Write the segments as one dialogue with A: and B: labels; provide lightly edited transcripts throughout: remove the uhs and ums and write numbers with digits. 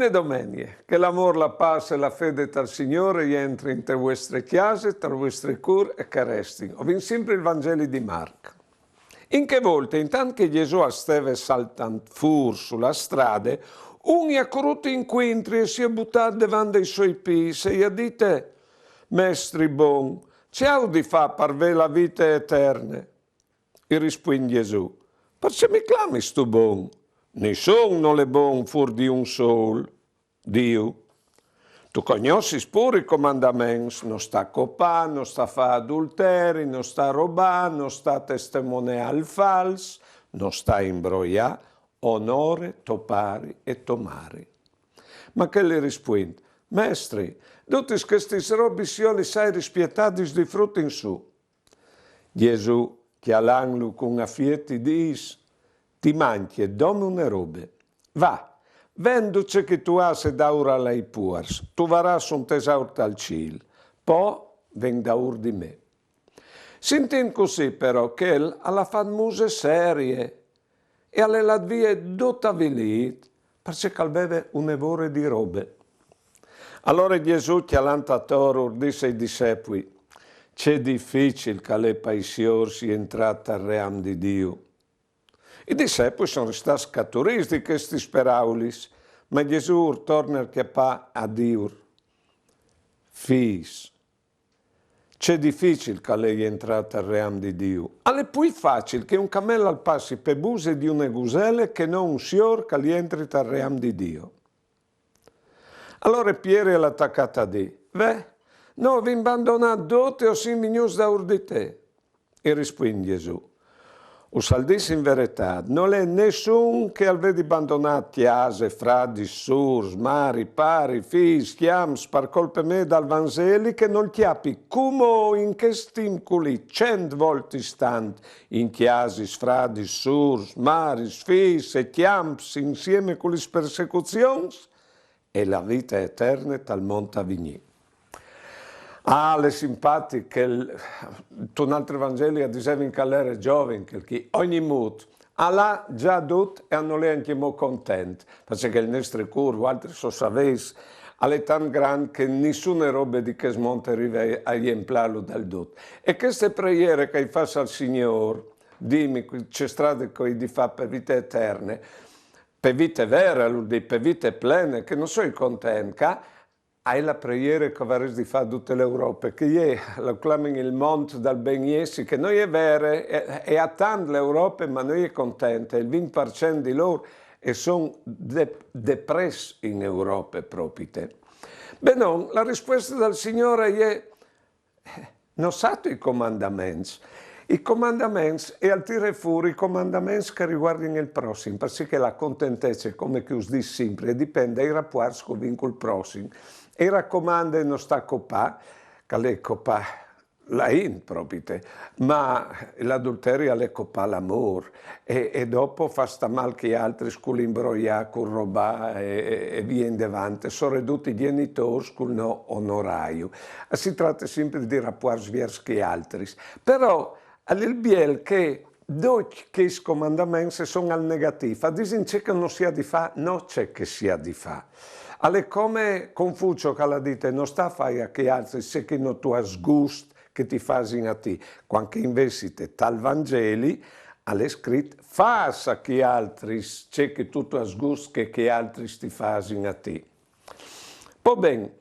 A: Buine domenie, che l'amor, la pace e la fede dal Signore entri in te vostre chiese, tra vostre cure e che resti. Ho vinto sempre il Vangelo di Marco. In che volte, intanto che Gesù stava saltando fuori sulla strada, un ha corrotto incontri e si è buttato davanti ai suoi piedi e gli ha detto: Mestri buon, ciao di fa per ve la vita eterna. E risponde Gesù: perché mi clami stu buon? Nessuno non è buon fuori di un sol, Dio. Tu conosci pure i comandamenti: non sta a copà, non sta a fare adulteri, non sta a rubare, non sta a testimoniare al falso, non sta a imbrogliare, onore, topari e tomari. Ma che le risponde? Mestri, tutti questi robi li sai rispiettati di frutto in su. Gesù, che all'angelo con affietti dice: ti manchi e dammi una roba. Va, venduce che tu hai e daura lei puars, tu varas un tesauro al cielo, poi ven daur di me. Sentendo così però che él alla fan muse serie e alle la vie dotta velit, perché calbeve un evore di robe. Allora Gesù, chialanta toro, disse ai discepoli: c'è difficile che le paisioni sia entrata al ream di Dio. I discepoli sono stati scaturisti di questi speraulis, ma Gesù torna a dire: Fis, c'è difficile che lei è entrata al ream di Dio. È più facile che un cammello al passi per buse di una guselle che non un signor che gli entri al ream di Dio. Allora Piero l'ha attaccata a dire: no, vi abbandonate dote o sin vignos da di te. E risponde Gesù: o saldis in verità, non è nessun che avvedi abbandonato chiese, fradi, surs, mari, pari, figli, chiams, per colpe me dal Vangeli, che non chiapi come in che stimculi 100 volte stand in chiesi, fradi, surs, mari, figli e chiams insieme con le persecuzioni e la vita eterna tal monta vigni. Le simpatiche, un altro Vangelo diceva che era giovane, che ogni modo, là già tutto e hanno lei anche molto contento, perché il nostro cuore, altri so sapessi, è tan grande che nessuna roba di che smonta arriva a riempirlo dal tutto. E queste preghiere che fai al Signore, dimmi, c'è strada che di fa per vita eterna, per vita vera, per vita plena, che non sono contento, hai la preghiera che vorresti fare tutta l'Europa, che io lo clamo il mondo dal benessere, che noi è vero, è a tanto l'Europa, ma noi è contenta, il 20% di loro e sono depressi in Europa proprio. Beh no, la risposta del Signore è: non sanno i comandamenti. I comandamenti e al tirare fuori i comandamenti che riguardano il prossimo, perché la contentezza, come che us dico sempre, dipende dai rapporti con il prossimo. E raccomanda non sta a copà, che le copà la in proprio, ma l'adulterio le copà l'amore e dopo fa sta mal che altri con l'imbrogliare, con roba e via in davanti, sono ridotti i genitori con no onoraio. Si tratta sempre di rapporti verso che altri, però il biel che dopo che i comandamenti sono al negativo, a dire c'è che non sia di fa, no c'è che sia di fa. È come Confucio che la dite: non sta a fare a che altri se che non tu hai sgust che ti fai a te. Quando invece tal Vangeli, è scritto: fas a che altri c'è che tu hai sgust che altri ti fai a te. Poi bene,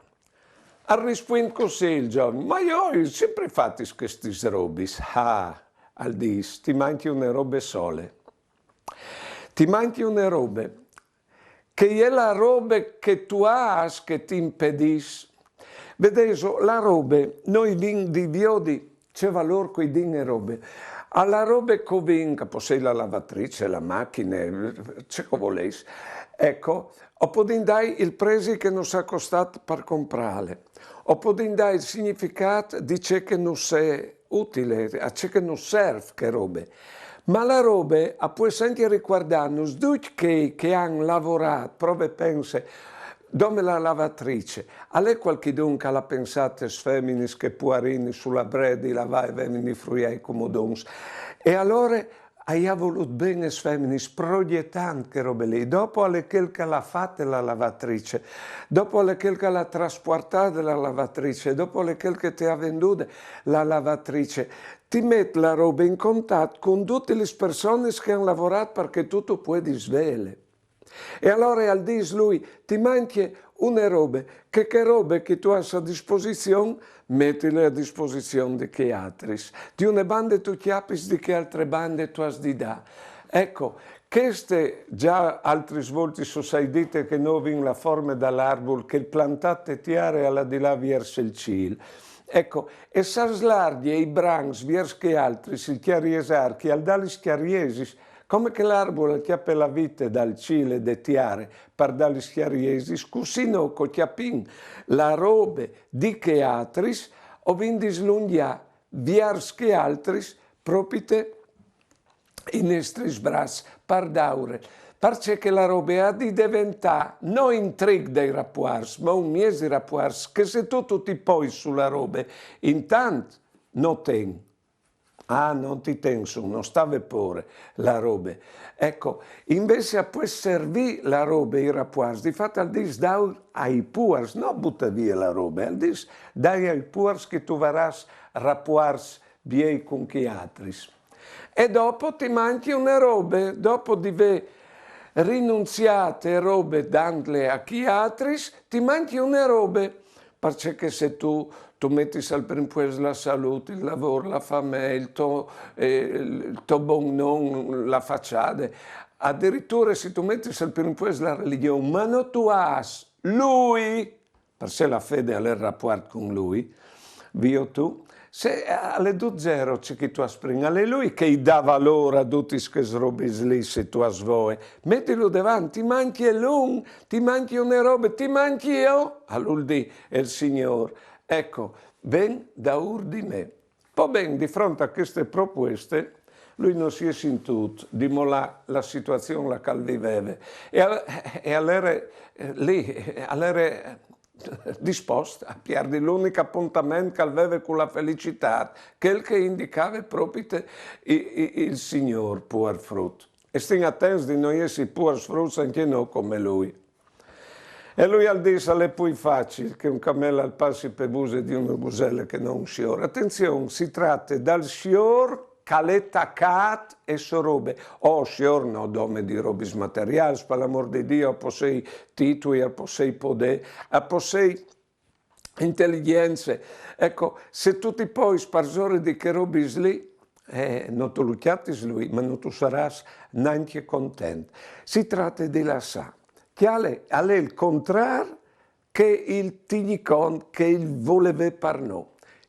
A: ha risposto così il giovane: ma io ho sempre fatto questi robe. Al dis, ti manchi una robe sole. Ti manchi una robe che è la roba che tu hai che ti impedisce. Vedete, la roba, noi di biodi, c'è valore con i dine robe. Alla roba che vinca, possiede la lavatrice, la macchina, c'è che volete. Ecco, o potete dare il prezzo che non sia costato per comprare, o potete dare il significato di ciò che non sia utile, a ciò che non serve che robe. Ma la roba può anche riguardarnos tutti che hanno lavorato, proprio pensa, dove la lavatrice, è qualcuno che ha pensato femmine che può arrivare sulla breda, lavare e venire fruire come dons. E allora ha voluto bene le femmine, proiettando che robe lì. Dopo alle che l'ha fatta la lavatrice, dopo alle che l'ha trasportata la lavatrice, dopo alle che ti ha venduto la lavatrice, ti mette la roba in contatto con tutte le persone che hanno lavorato perché tu puoi svele. E allora al dis lui, ti manchi una roba, che robe che tu hai a disposizione, mettile a disposizione di che altri. Di una banda tu capisci di che altre bande tu hai di dare. Ecco, queste già altri svolti sono sei dite che non in la forma dall'arbol, che il plantate tiare alla di là verso il cielo. Ecco, e saslardi e i brancs verso che altri, il chiariesar, che al dali schiariesis, come che l'arbolo chiappe la vite dal cile de tiare per dali schiariesi, così no chiappin la robe di che altris, o vindis lungia viars che altris, propite in estris bras par daure. Perché che la roba ha di diventare non intrig dei rapporti, ma un miesi rapporti, che se tu ti poi sulla roba, intanto non ten. Ah, non ti tenso, non stava pure la roba. Ecco, invece a poi servire la roba i rapporti, di fatto al dis dai ai puars, non butta via la roba, al dis dai ai puars che tu varras rapporti biei con chi altri. E dopo ti manchi una roba, dopo di rinunziate robe dandle a chi altri, ti manchi una roba, perché se tu metti al primo posto la salute, il lavoro, la fame, il tuo buon nome, la facciata, addirittura se tu metti al primo posto la religione, ma non tu hai lui, perché la fede ha il rapporto con lui, via tu, se alle 2-0 c'è chi tu springa, alle lui che dà valore a tutti questi robe lì se tu svoe, mettilo davanti, ti manchi l'un, ti manchi una roba, ti manchi io, all'uldi è il Signore. Ecco, ben da ur di me. Poi ben, di fronte a queste proposte, lui non si è sentito di mollare la situazione la che viveva e all'era lì, all'era disposto a perdere l'unico appuntamento che aveva con la felicità, quel che indicava proprio il Signore può frutto. E stiamo attenti di non essere può frutto anche noi come lui. E lui al disse è più facile che un cammello al passi per buse di una gusella che non un scior. Attenzione, si tratta dal scior caletacat e sorobe. O scior no dome di robis materiali, per l'amor di Dio, possei titoli, possei poder, possei intelligenze. Ecco, se tutti poi sparsori di che robis lì, non tu lucchiatis lui, ma non tu sarai neanche contento. Si tratta di lassare. Che è il contrario che il tignicon che il voleva per noi,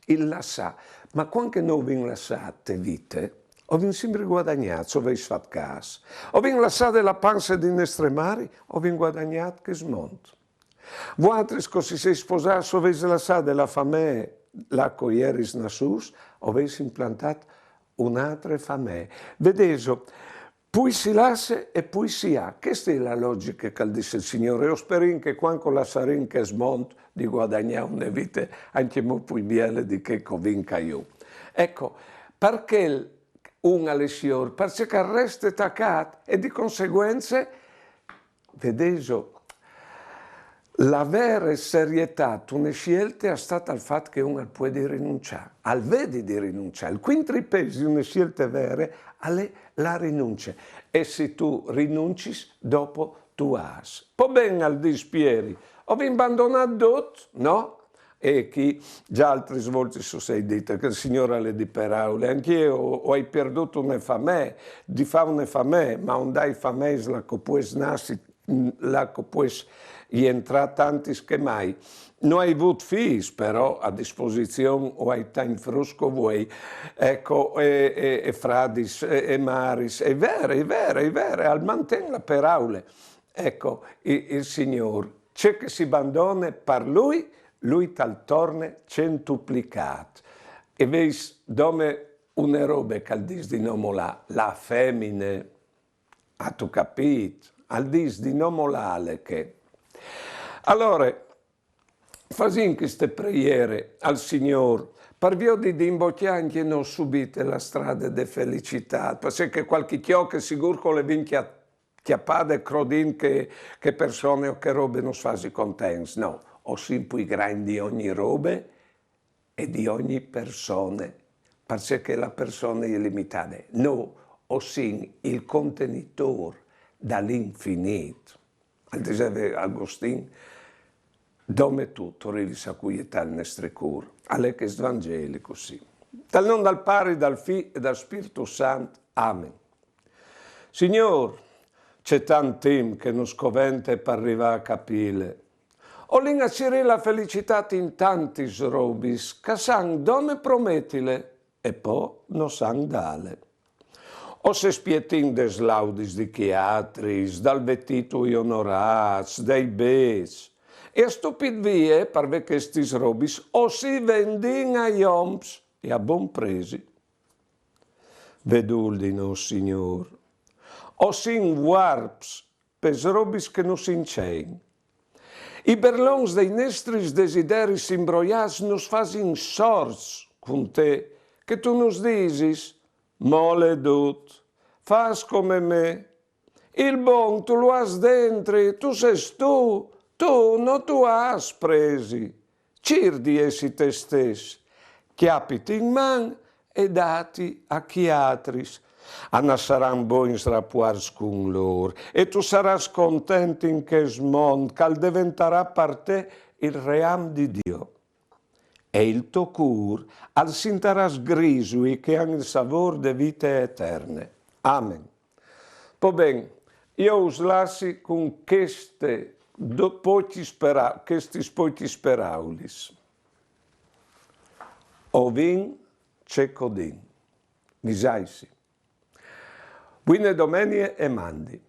A: il lassà. Ma quando noi abbiamo lasciato vite, abbiamo sempre guadagnato, abbiamo fatto caso. Abbiamo lasciato la panza di estremari, abbiamo guadagnato che smonto. Voi altri che si sei sposati, avete lasciato la famiglia, la coieris nasus, avete implantato un'altra famiglia. Vedete, poi si lascia e poi si ha. Questa è la logica che dice il Signore. Io spero che quando la sarin che smonto di guadagnare una vita anche molto più bella di che convinca io. Ecco, perché una lesione? Perché resta attaccato e di conseguenza, vedete, la vera serietà di una scelta è stata il fatto che uno può rinunciare, al vedi di rinunciare. Il quinto peso di una scelta vera è la rinuncia. E se tu rinunci, dopo tu hai. Poi bene al dispieri, ho abbandonato tutto, no? E chi già altri svolti su sei dite che il Signore le di paraule, anch'io ho perduto una famiglia, di fare una famiglia, ma non dai famiglia la che puoi nascere, la che puoi entrare tanti che mai. Non hai avuto figli, però a disposizione o hai tempo frusco vuoi, ecco, e fradis, e maris, è vero, al mantén la paraule. Ecco, il Signore, c'è che si abbandona per lui tal torna centuplicato. E veis dove una roba che al dis di nomo la femmine, ha tu capito, al dis di nomo l'ale che. Allora, Fasin queste preghiere al Signore, per via di imbocchiare non subite la strada di felicità, perché qualche chiocco sicuro con le vinchia chiappate e crodin che persone o che robe non fasi contenti, no, o sempre i grandi di ogni robe e di ogni persona, perché la persona è limitata, no, o sin il contenitore dall'infinito. Diceva Agostino, dome tutto rilisa quietà il nostro cuore, alle che svangeli così. Dal non dal Padre, dal Figlio e dal Spirito Santo. Amen. Signor, c'è tanto tempo che non scovente per arrivare a capire. O l'ingazzire la felicità in tanti robis, che san dome promettile e poi non san dale. O se spietin des laudis di chiatris, dal vettito onorats, dei bes, e a stupid vie, parve che stis robis, o si vendin a ioms e a bon presi. Veduldi Signor, o sin warps, pes robis che non s'incein. I berlons dei nostri desideris imbroiats nos fasin sorts con te, che tu nos disis, mole dut, fas come me. Il bon tu lo has dentro, tu ses tu non tu has presi. Cirdi essi te stes, chiapiti in man e dati a chiatris. Anna saran bons rapports con loro, e tu saras contento in che smond, che diventerà per te il ream di Dio. E il tuo cur al sintaras grisui che hanno il sapore di vite eterne. Amen. Poi bene, io us lasci con questi pochi speraulis. Ovin cecodin. Misaisi. Buone domenie e mandi.